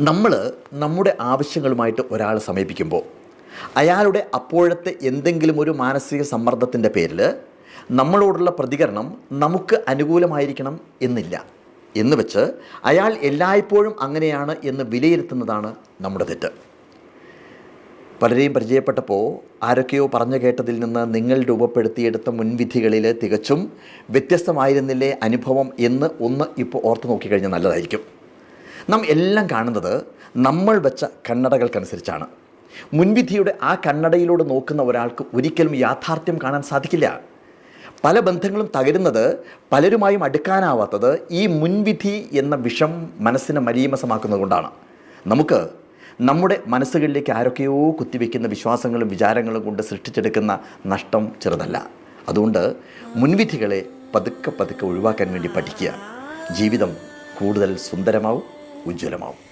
നമ്മൾ നമ്മുടെ ആവശ്യങ്ങളുമായിട്ട് ഒരാളെ സമീപിക്കുമ്പോൾ അയാളുടെ അപ്പോഴത്തെ എന്തെങ്കിലും ഒരു മാനസിക സമ്മർദ്ദത്തിൻ്റെ പേരിൽ നമ്മളോടുള്ള പ്രതികരണം നമുക്ക് അനുകൂലമായിരിക്കണം എന്നില്ല. എന്ന് വെച്ച് അയാൾ എല്ലായ്പ്പോഴും അങ്ങനെയാണ് എന്ന് വിലയിരുത്തുന്നതാണ് നമ്മുടെ തെറ്റ്. പലരെയും പരിചയപ്പെട്ടപ്പോൾ ആരൊക്കെയോ പറഞ്ഞു കേട്ടതിൽ നിന്ന് നിങ്ങൾ രൂപപ്പെടുത്തിയെടുത്ത മുൻവിധികളിൽ തികച്ചും വ്യത്യസ്തമായിരുന്നില്ലേ അനുഭവം എന്ന് ഒന്ന് ഇപ്പോൾ ഓർത്ത് നോക്കിക്കഴിഞ്ഞാൽ നല്ലതായിരിക്കും. നാം എല്ലാം കാണുന്നത് നമ്മൾ വെച്ച കണ്ണടകൾക്കനുസരിച്ചാണ്. മുൻവിധിയുടെ ആ കണ്ണടയിലൂടെ നോക്കുന്ന ഒരാൾക്ക് ഒരിക്കലും യാഥാർത്ഥ്യം കാണാൻ സാധിക്കില്ല. പല ബന്ധങ്ങളും തകരുന്നത്, പലരുമായും അടുക്കാനാവാത്തത് ഈ മുൻവിധി എന്ന വിഷം മനസ്സിനെ മലീമസമാക്കുന്നത് കൊണ്ടാണ്. നമുക്ക് നമ്മുടെ മനസ്സുകളിലേക്ക് ആരൊക്കെയോ കുത്തിവെക്കുന്ന വിശ്വാസങ്ങളും വിചാരങ്ങളും കൊണ്ട് സൃഷ്ടിച്ചെടുക്കുന്ന നഷ്ടം ചെറുതല്ല. അതുകൊണ്ട് മുൻവിധികളെ പതുക്കെ പതുക്കെ ഒഴിവാക്കാൻ വേണ്ടി പഠിക്കുക. ജീവിതം കൂടുതൽ സുന്ദരമാവും, ഉജ്ജ്വലമാവും.